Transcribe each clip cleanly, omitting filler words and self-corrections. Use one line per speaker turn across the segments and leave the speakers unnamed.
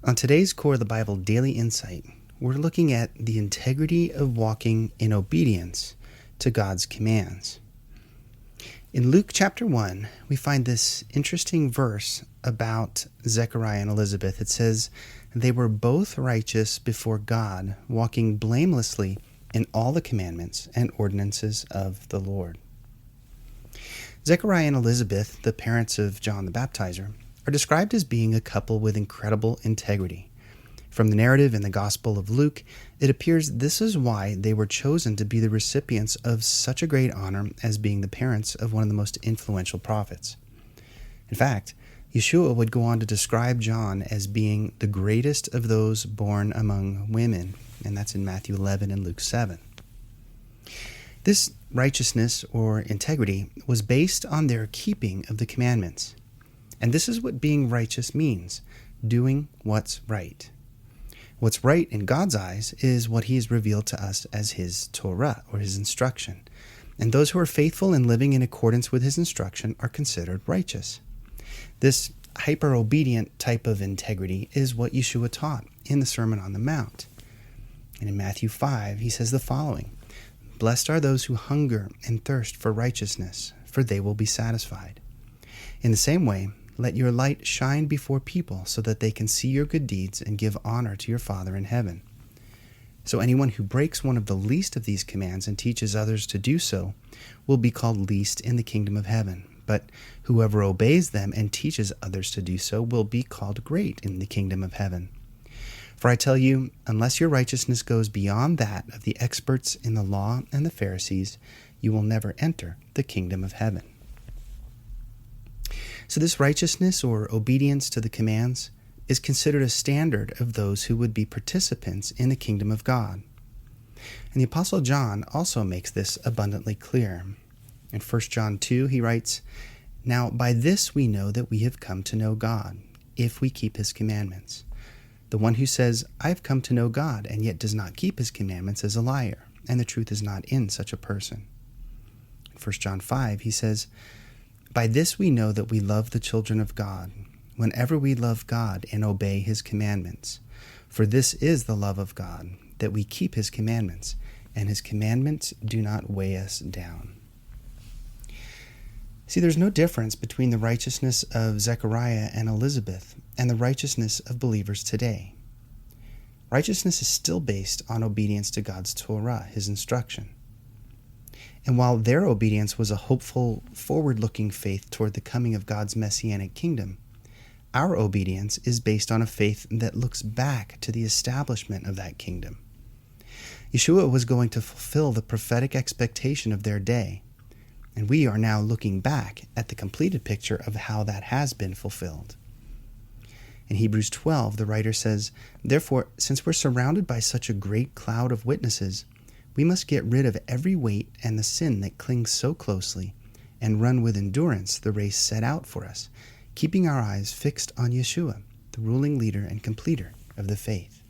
On today's Core of the Bible Daily Insight, we're looking at the integrity of walking in obedience to God's commands. In Luke chapter 1, we find this interesting verse about Zechariah and Elizabeth. It says, "They were both righteous before God, walking blamelessly in all the commandments and ordinances of the Lord." Zechariah and Elizabeth, the parents of John the Baptizer, are described as being a couple with incredible integrity. From the narrative in the Gospel of Luke, it appears this is why they were chosen to be the recipients of such a great honor as being the parents of one of the most influential prophets. In fact, Yeshua would go on to describe John as being the greatest of those born among women, and that's in Matthew 11 and Luke 7. This righteousness or integrity was based on their keeping of the commandments. And this is what being righteous means, doing what's right. What's right in God's eyes is what he has revealed to us as his torah, or his instruction. And those who are faithful in living in accordance with his instruction are considered righteous. This hyper-obedient type of integrity is what Yeshua taught in the Sermon on the Mount. And in Matthew 5, he says the following, "Blessed are those who hunger and thirst for righteousness, for they will be satisfied. In the same way, let your light shine before people so that they can see your good deeds and give honor to your Father in heaven." So anyone who breaks one of the least of these commands and teaches others to do so will be called least in the kingdom of heaven. But whoever obeys them and teaches others to do so will be called great in the kingdom of heaven. For I tell you, unless your righteousness goes beyond that of the experts in the law and the Pharisees, you will never enter the kingdom of heaven. So this righteousness or obedience to the commands is considered a standard of those who would be participants in the kingdom of God. And the Apostle John also makes this abundantly clear. In 1 John 2, he writes, "Now by this we know that we have come to know God, if we keep his commandments. The one who says, 'I have come to know God,' and yet does not keep his commandments is a liar, and the truth is not in such a person." In 1 John 5, he says, "By this we know that we love the children of God, whenever we love God and obey his commandments. For this is the love of God, that we keep his commandments, and his commandments do not weigh us down." See, there's no difference between the righteousness of Zechariah and Elizabeth and the righteousness of believers today. Righteousness is still based on obedience to God's Torah, his instruction. And while their obedience was a hopeful, forward-looking faith toward the coming of God's messianic kingdom, our obedience is based on a faith that looks back to the establishment of that kingdom. Yeshua was going to fulfill the prophetic expectation of their day, and we are now looking back at the completed picture of how that has been fulfilled. In Hebrews 12, the writer says, "Therefore, since we're surrounded by such a great cloud of witnesses, we must get rid of every weight and the sin that clings so closely, and run with endurance the race set out for us, keeping our eyes fixed on Yeshua, the ruling leader and completer of the faith."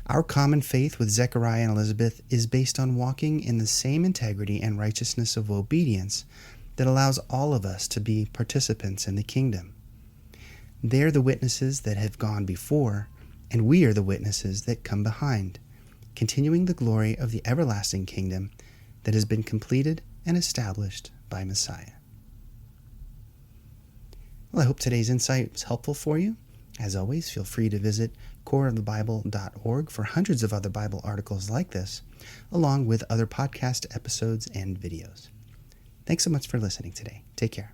Our common faith with Zechariah and Elizabeth is based on walking in the same integrity and righteousness of obedience that allows all of us to be participants in the kingdom. They're the witnesses that have gone before, and we are the witnesses that come behind, continuing the glory of the everlasting kingdom that has been completed and established by Messiah. Well, I hope today's insight was helpful for you. As always, feel free to visit coreofthebible.org for hundreds of other Bible articles like this, along with other podcast episodes and videos. Thanks so much for listening today. Take care.